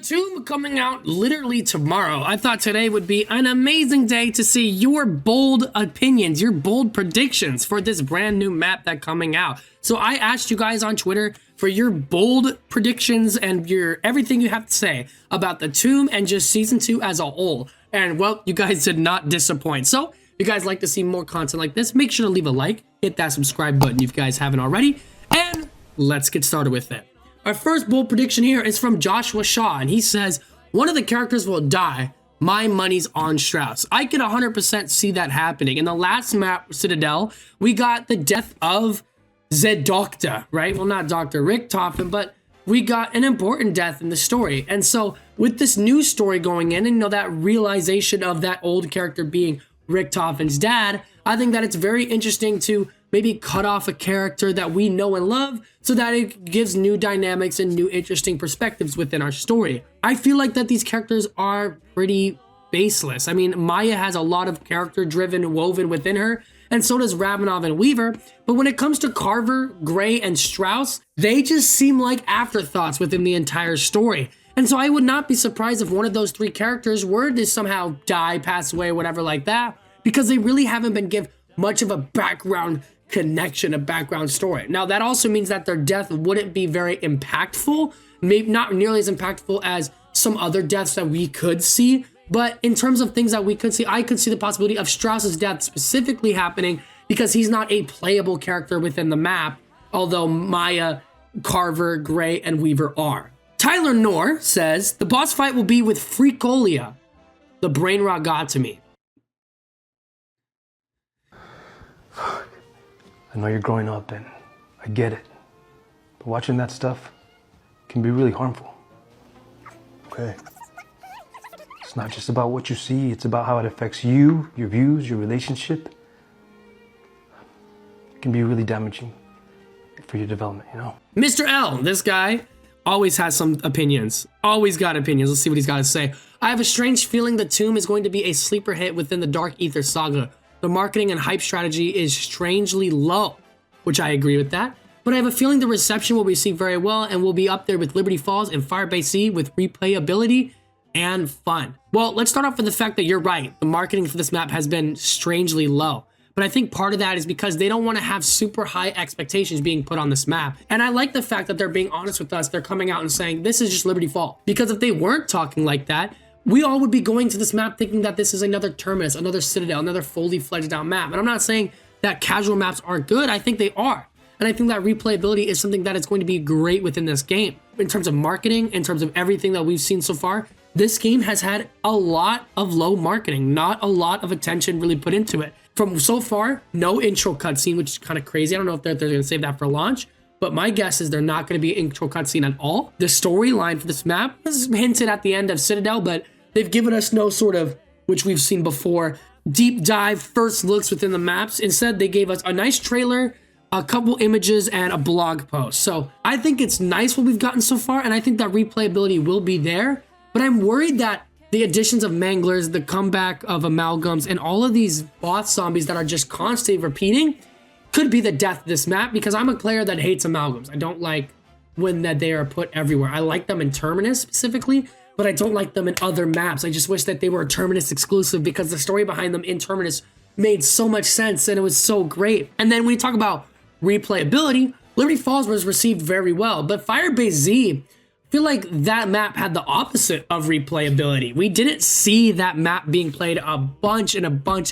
Tomb coming out literally tomorrow. I thought today would be an amazing day to see your bold opinions, your bold predictions for this brand new map that's coming out. So I asked you guys on Twitter for your bold predictions and your everything you have to say about the Tomb and just season 2 as a whole. And well, you guys did not disappoint. So if you guys like to see more content like this, make sure to leave a like, hit that subscribe button if you guys haven't already, and let's get started with it. Our first bold prediction here is from Joshua Shaw, and he says, one of the characters will die. My money's on Strauss. I could 100% see that happening. In the last map, Citadel, we got the death of Zedocta, right? Well, not Dr. Richtofen, but we got an important death in the story. And so with this new story going in, and that realization of that old character being Richtofen's dad, I think that it's very interesting to maybe cut off a character that we know and love so that it gives new dynamics and new interesting perspectives within our story. I feel like that these characters are pretty baseless. I mean, Maya has a lot of character driven woven within her, and so does Ravenov and Weaver. But when it comes to Carver, Gray, and Strauss, they just seem like afterthoughts within the entire story. And so I would not be surprised if one of those three characters were to somehow die, pass away, whatever like that, because they really haven't been given much of a background connection, a background story. Now, that also means that their death wouldn't be very impactful, maybe not nearly as impactful as some other deaths that we could see. But in terms of things that we could see, I could see the possibility of Strauss's death specifically happening because he's not a playable character within the map, although Maya, Carver, Gray, and Weaver are. Tyler Knorr says, the boss fight will be with Freakolia. The brain rot got to me. I know you're growing up and I get it, but watching that stuff can be really harmful. Okay. It's not just about what you see, it's about how it affects you, your views, your relationship. It can be really damaging for your development, Mr. L, this guy always has some opinions, always got opinions. Let's see what he's got to say. I have a strange feeling the Tomb is going to be a sleeper hit within the Dark Ether saga. The marketing and hype strategy is strangely low, which I agree with that. But I have a feeling the reception will be received very well and will be up there with Liberty Falls and Firebase Z with replayability and fun. Well, let's start off with the fact that you're right. The marketing for this map has been strangely low. But I think part of that is because they don't want to have super high expectations being put on this map. And I like the fact that they're being honest with us. They're coming out and saying, this is just Liberty Falls. Because if they weren't talking like that, we all would be going to this map thinking that this is another Terminus, another Citadel, another fully fledged out map. And I'm not saying that casual maps aren't good. I think they are. And I think that replayability is something that is going to be great within this game. In terms of marketing, in terms of everything that we've seen so far, this game has had a lot of low marketing, not a lot of attention really put into it. From so far, no intro cutscene, which is kind of crazy. I don't know if they're going to save that for launch. But my guess is they're not going to be an intro cutscene at all. The storyline for this map is hinted at the end of Citadel, but they've given us no sort of, which we've seen before, deep dive first looks within the maps. Instead, they gave us a nice trailer, a couple images, and a blog post. So I think it's nice what we've gotten so far, and I think that replayability will be there. But I'm worried that the additions of Manglers, the comeback of Amalgams, and all of these boss zombies that are just constantly repeating could be the death of this map, because I'm a player that hates Amalgams. I don't like when that they are put everywhere. I like them in Terminus specifically, but I don't like them in other maps. I just wish that they were Terminus exclusive because the story behind them in Terminus made so much sense and it was so great. And then when you talk about replayability, Liberty Falls was received very well, but Firebase Z, I feel like that map had the opposite of replayability. We didn't see that map being played a bunch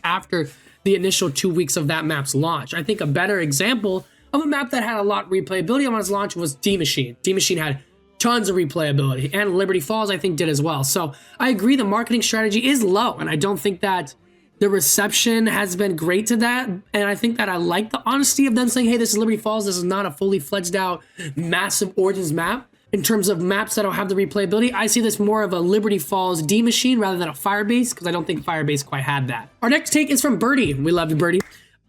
after the initial 2 weeks of that map's launch. I think a better example of a map that had a lot of replayability on its launch was D Machine. D Machine had tons of replayability, and Liberty Falls I think did as well. So I agree the marketing strategy is low, and I don't think that the reception has been great to that. And I think that I like the honesty of them saying, hey, this is Liberty Falls. This is not a fully fledged out massive Origins map. In terms of maps that don't have the replayability, I see this more of a Liberty Falls D Machine rather than a Firebase, because I don't think Firebase quite had that. Our next take is from Birdie. We love you, Birdie.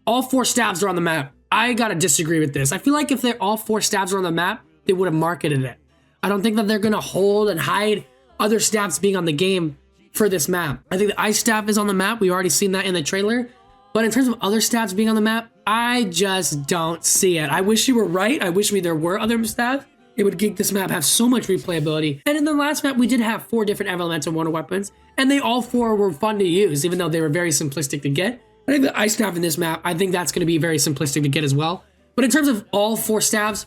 All 4 stabs are on the map. I gotta disagree with this. I feel like if they're all 4 stabs are on the map, they would have marketed it. I don't think that they're gonna hold and hide other stabs being on the game for this map. I think the ice stab is on the map. We already seen that in the trailer. But in terms of other stabs being on the map, I just don't see it. I wish you were right. I wish there were other stabs. It would make this map have so much replayability. And in the last map, we did have 4 different elemental wonder weapons, and they all 4 were fun to use, even though they were very simplistic to get. I think the ice staff in this map, I think that's going to be very simplistic to get as well. But in terms of all 4 staves,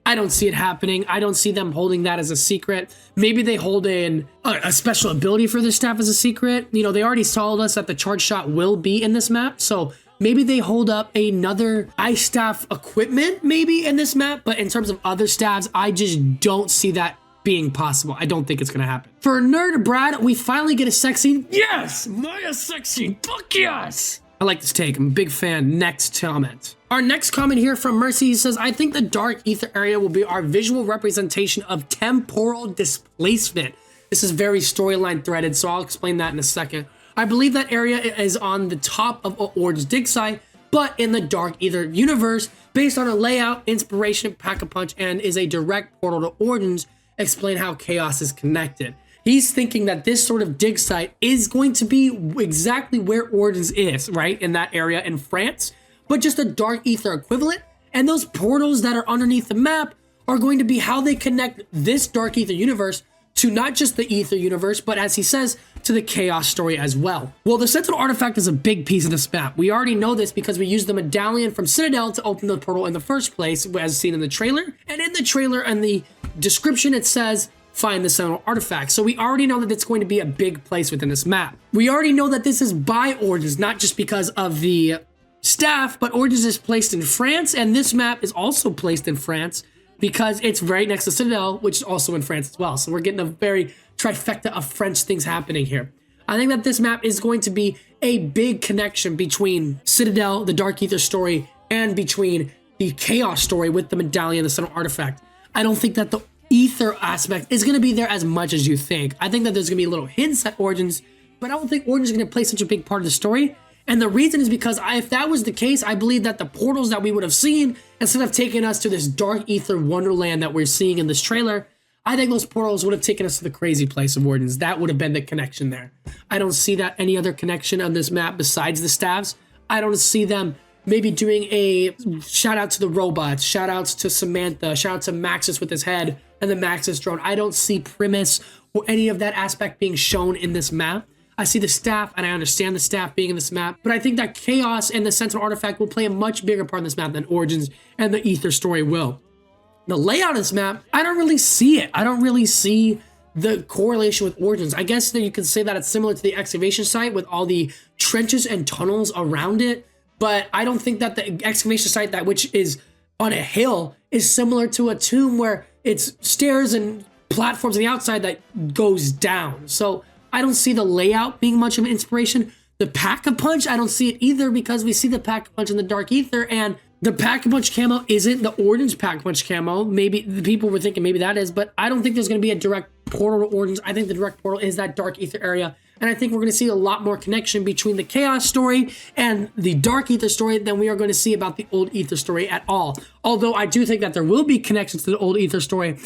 I don't see it happening. I don't see them holding that as a secret. Maybe they hold in a special ability for this staff as a secret. You know, they already told us that the charge shot will be in this map, so maybe they hold up another ice staff equipment maybe in this map, but in terms of other staffs, I just don't see that being possible. I don't think it's gonna happen. For Nerd Brad, we finally get a sex scene. Yes! Maya sex scene! Fuck yes! I like this take. I'm a big fan. Next comment. Our next comment here from Mercy says, I think the dark ether area will be our visual representation of temporal displacement. This is very storyline threaded, so I'll explain that in a second. I believe that area is on the top of Ord's dig site, but in the dark ether universe, based on a layout, inspiration, pack-a-punch, and is a direct portal to Origins. Explain how chaos is connected. He's thinking that this sort of dig site is going to be exactly where Origins is, right? In that area in France, but just a dark ether equivalent. And those portals that are underneath the map are going to be how they connect this dark ether universe to not just the ether universe, but as he says, to the chaos story as well. Well, the Sentinel artifact is a big piece of this map. We already know this because we used the medallion from Citadel to open the portal in the first place, as seen in the trailer. And in the trailer and the description, it says, find the Sentinel artifact. So we already know that it's going to be a big place within this map. We already know that this is by Origins, not just because of the staff, but Origins is placed in France, and this map is also placed in France because it's right next to Citadel, which is also in France as well. So we're getting a very trifecta of French things happening here. I think that this map is going to be a big connection between Citadel, the Dark Ether story, and between the Chaos story with the medallion, the Sentinel artifact. I don't think that the Ether aspect is going to be there as much as you think. I think that there's going to be a little hints at Origins, but I don't think Origins is going to play such a big part of the story. And the reason is because if that was the case, I believe that the portals that we would have seen, instead of taking us to this dark ether wonderland that we're seeing in this trailer, I think those portals would have taken us to the crazy place of Origins. That would have been the connection there. I don't see that any other connection on this map besides the staffs. I don't see them maybe doing a shout out to the robots, shout outs to Samantha, shout out to Maxis with his head and the Maxis drone. I don't see Primus or any of that aspect being shown in this map. I see the staff, and I understand the staff being in this map, but I think that Chaos and the Sentinel artifact will play a much bigger part in this map than Origins and the Ether story will. The layout of this map, I don't really see it. I don't really see the correlation with Origins. I guess that you could say that it's similar to the excavation site with all the trenches and tunnels around it, but I don't think that the excavation site, that which is on a hill, is similar to a tomb where it's stairs and platforms on the outside that goes down. So I don't see the layout being much of an inspiration. The Pack-a-Punch, I don't see it either because we see the Pack-a-Punch in the Dark Ether, and the Pack-a-Punch camo isn't the Origins Pack-a-Punch camo. Maybe the people were thinking maybe that is, but I don't think there's going to be a direct portal to Origins. I think the direct portal is that Dark Ether area, and I think we're going to see a lot more connection between the Chaos story and the Dark Ether story than we are going to see about the Old Ether story at all. Although I do think that there will be connections to the Old Ether story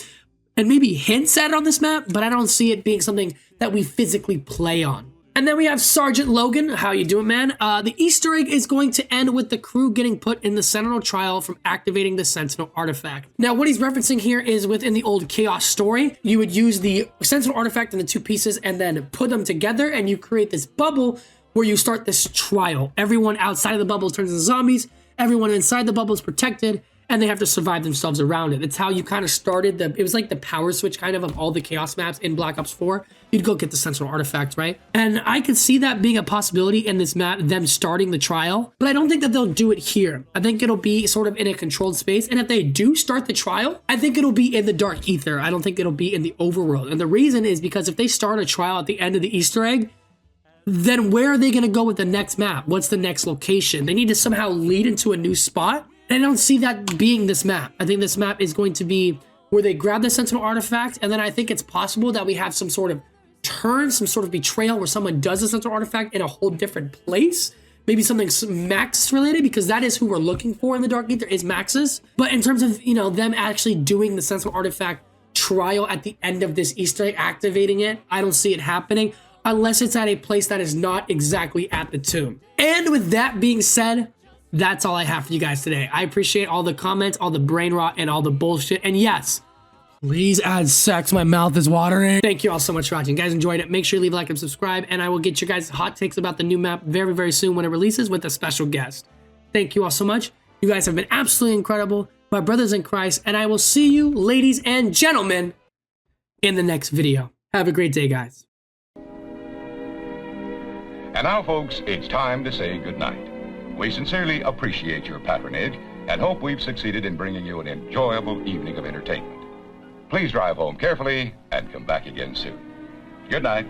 and maybe hints at it on this map, but I don't see it being something that we physically play on. And then we have Sergeant Logan. How you doing, man? The Easter egg is going to end with the crew getting put in the Sentinel trial from activating the Sentinel artifact. Now, what he's referencing here is within the old Chaos story, you would use the Sentinel artifact in the 2 pieces and then put them together, and you create this bubble where you start this trial. Everyone outside of the bubble turns into zombies. Everyone inside the bubble is protected, and they have to survive themselves around it. It's how you kind of started it was like the power switch kind of all the Chaos maps in Black Ops 4. You'd go get the Sentinel artifact, right? And I could see that being a possibility in this map, them starting the trial, but I don't think that they'll do it here. I think it'll be sort of in a controlled space, and if they do start the trial, I think it'll be in the Dark Ether. I don't think it'll be in the overworld. And the reason is because if they start a trial at the end of the Easter egg, then where are they going to go with the next map? What's the next location? They need to somehow lead into a new spot. And I don't see that being this map. I think this map is going to be where they grab the Sentinel artifact, and then I think it's possible that we have some sort of turn, some sort of betrayal where someone does the Sentinel artifact in a whole different place. Maybe something Maxis related, because that is who we're looking for in the Dark Ether, is Maxis. But in terms of, you know, them actually doing the Sentinel artifact trial at the end of this Easter egg, activating it, I don't see it happening unless it's at a place that is not exactly at the tomb. And with that being said, that's all I have for you guys today. I appreciate all the comments, all the brain rot, and all the bullshit. And yes, Please add sex. My mouth is watering. Thank you all so much for watching. Guys, enjoyed it. Make sure you leave a like and subscribe, and I will get you guys hot takes about the new map very, very soon when it releases with a special guest. Thank you all so much. You guys have been absolutely incredible. My brothers in Christ, and I will see you, ladies and gentlemen, in the next video. Have a great day, guys. And now, folks, it's time to say goodnight. We sincerely appreciate your patronage and hope we've succeeded in bringing you an enjoyable evening of entertainment. Please drive home carefully and come back again soon. Good night.